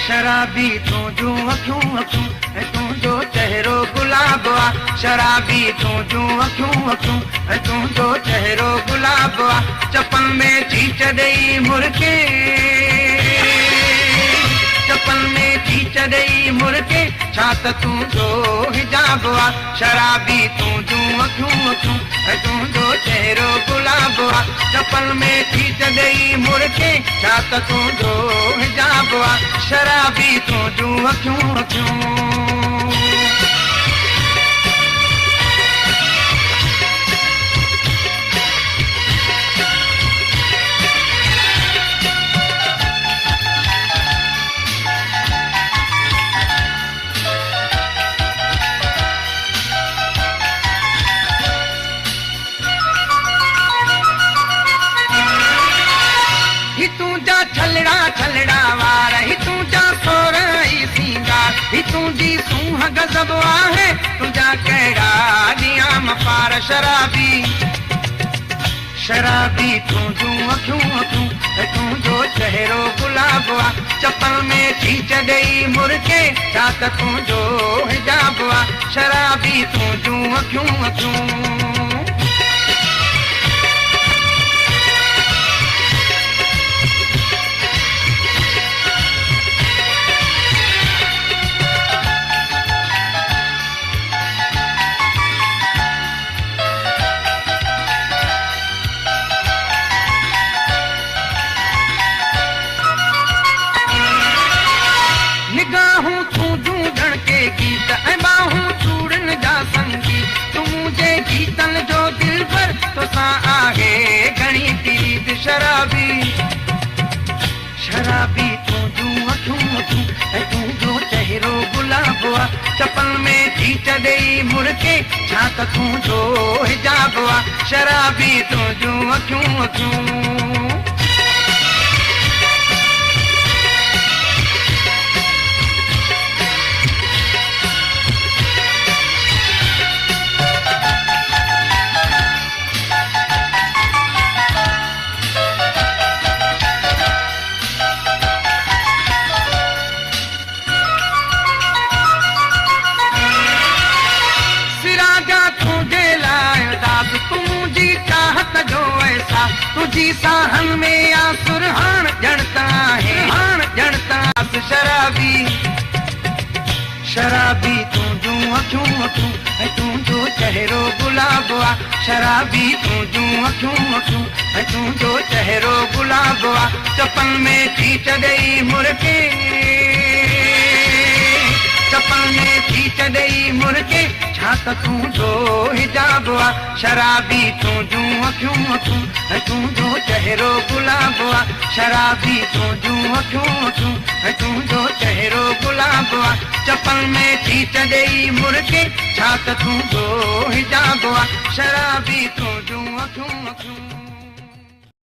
शराबी तुझूं अखियूं अखियूं ऐं तुंहिंजो चहिरो गुलाब आहे शराबी तुझूं अखियूं अखियूं ऐं तुंहिंजो चहिरो गुलाब आहे चपल में चीच ॾेई मुड़के चपल में चीच ॾेई मुड़के छा त तुंहिंजो हिजाब आहे शराबी तुझूं अखियूं अखियूं ऐं तुंहिंजो चहिरो गुलाब आहे चपल में चीच ॾेई मुड़के छा त तुंहिंजो हिजाब आहे शराबी तुझूं अखियूं अखियूं ही तुझा छलड़ा छलड़ा वार ही तुझा सोरई सिंगार ही तुझी सूह गजब आहे तुझा कहिड़ा ॾींहं मपार शराबी शराबी तुझूं अखियूं अखियूं ऐं तुंहिंजो चहिरो गुलाब आहे चपल में चीच ॾेई मुड़के छा त तुंहिंजो हिजाब आहे शराबी तुझूं अखियूं अखियूं निगाहूं तुझूं ढणके गीत ऐं बाहूं चूड़न जा संगी तूं मुंहिंजे गीतनि जो दिल भर तोसां आहे घणी प्रीत शराबी शराबी तुझूं अखियूं अखियूं ऐं तुंहिंजो चहिरो गुलाब आहे चपल में चीच ॾेई मुड़के छा त तुंहिंजो हिजाब आहे शराबी तुझूं अखियूं अखियूं तुझी चाहत जो ऐसा तुझी साहन में आसुर हाण जड़ता है हाण जड़ता शराबी शराबी तुझूं अखियूं अखियूं ऐं तुंहिंजो चहिरो गुलाब आहे शराबी तुझूं अखियूं अखियूं ऐं तुंहिंजो चहिरो गुलाब आहे चपल में चीच ॾेई मुड़के चपल में चीच ॾेई मुड़के छा त तुंहिंजो हिजाब आहे शराबी तुझूं अखियूं अखियूं ऐं तुंहिंजो चहिरो गुलाब आहे शराबी तुझूं अखियूं अखियूं ऐं तुंहिंजो चहिरो गुलाब आहे चपल में चीच ॾेई मुड़के छा त तुंहिंजो हिजाब आहे शराबी तुझूं अखियूं अखियूं